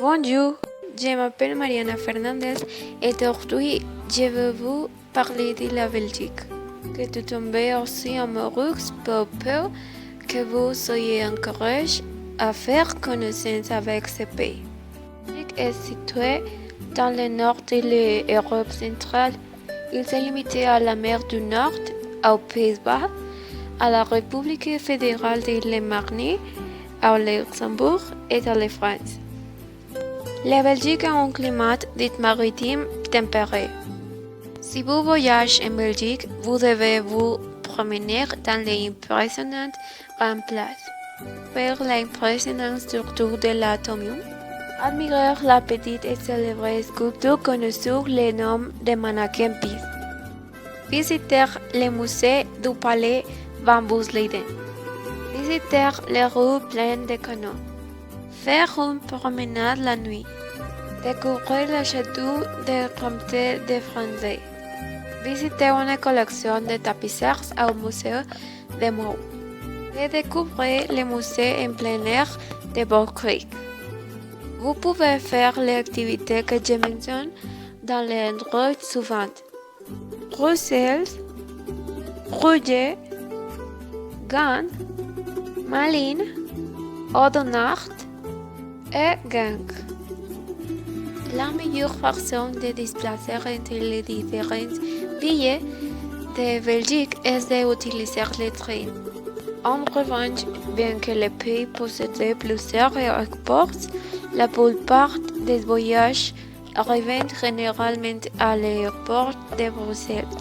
Bonjour, je m'appelle Mariana Fernandez et aujourd'hui je vais vous parler de la Belgique. Que tu tombes aussi amoureuse pour peu que vous soyez encouragé à faire connaissance avec ce pays. La Belgique est située dans le nord de l'Europe centrale. Il est limité à la mer du Nord, aux Pays-Bas, à la République fédérale de l'Allemagne, au Luxembourg et à la France. La Belgique a un climat dit maritime tempéré. Si vous voyagez en Belgique, vous devez vous promener dans les impressionnantes grandes places, faire l'impressionnante structure de l'Atomium, admirer la petite et célèbre sculpture connue sur le nom de Mannequin Peace, visiter le musée du palais Van Boesleden, visiter les rues pleines de canons, faire une promenade la nuit, découvrir le château de Comté de Français, visiter une collection de tapisseries au musée de Meaux et découvrir le musée en plein air de Bordeaux. Vous pouvez faire les activités que je mentionne dans les endroits suivants: Bruxelles, Bruges, Gand, Malines, Oudenaarde et Genk. La meilleure façon de déplacer entre les différentes villes de Belgique est d'utiliser le train. En revanche, bien que le pays possède plusieurs aéroports, la plupart des voyages arrivent généralement à l'aéroport de Bruxelles.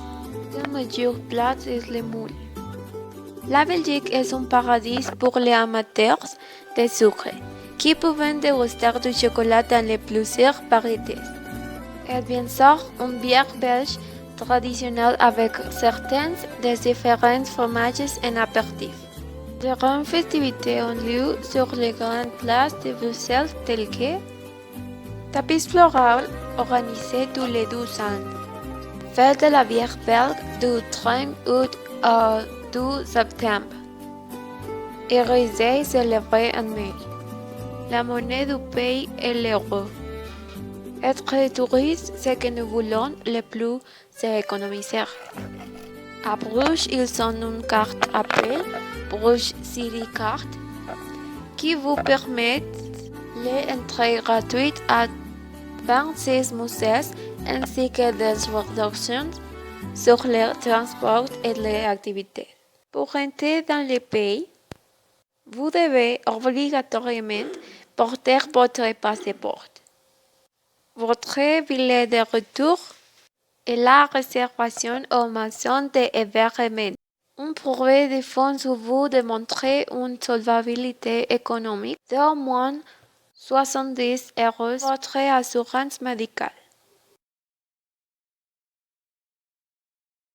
La meilleure place est le Moule. La Belgique est un paradis pour les amateurs de sucre, qui peuvent déguster du chocolat dans les plusieurs variétés. Et bien sûr, une bière belge traditionnelle avec certaines des différents fromages en apéritif. De grandes festivités ont lieu sur les grandes places de Bruxelles telles que tapis floral organisé tous les 12 ans, fête de la bière belge du 30 août au 12 septembre, et Rosé célébré en mai. La monnaie du pays est l'euro. Être touriste, ce que nous voulons le plus, c'est économiser. À Bruges, ils ont une carte appelée Bruges City Card qui vous permet l'entrée gratuite à 26 musées ainsi que des réductions sur les transports et les activités. Pour entrer dans le pays, vous devez obligatoirement porter votre passeport, votre billet de retour et la réservation aux maisons d'hébergement. Un prouvé de fonds vous démontrer une solvabilité économique d'au moins 70 € votre assurance médicale.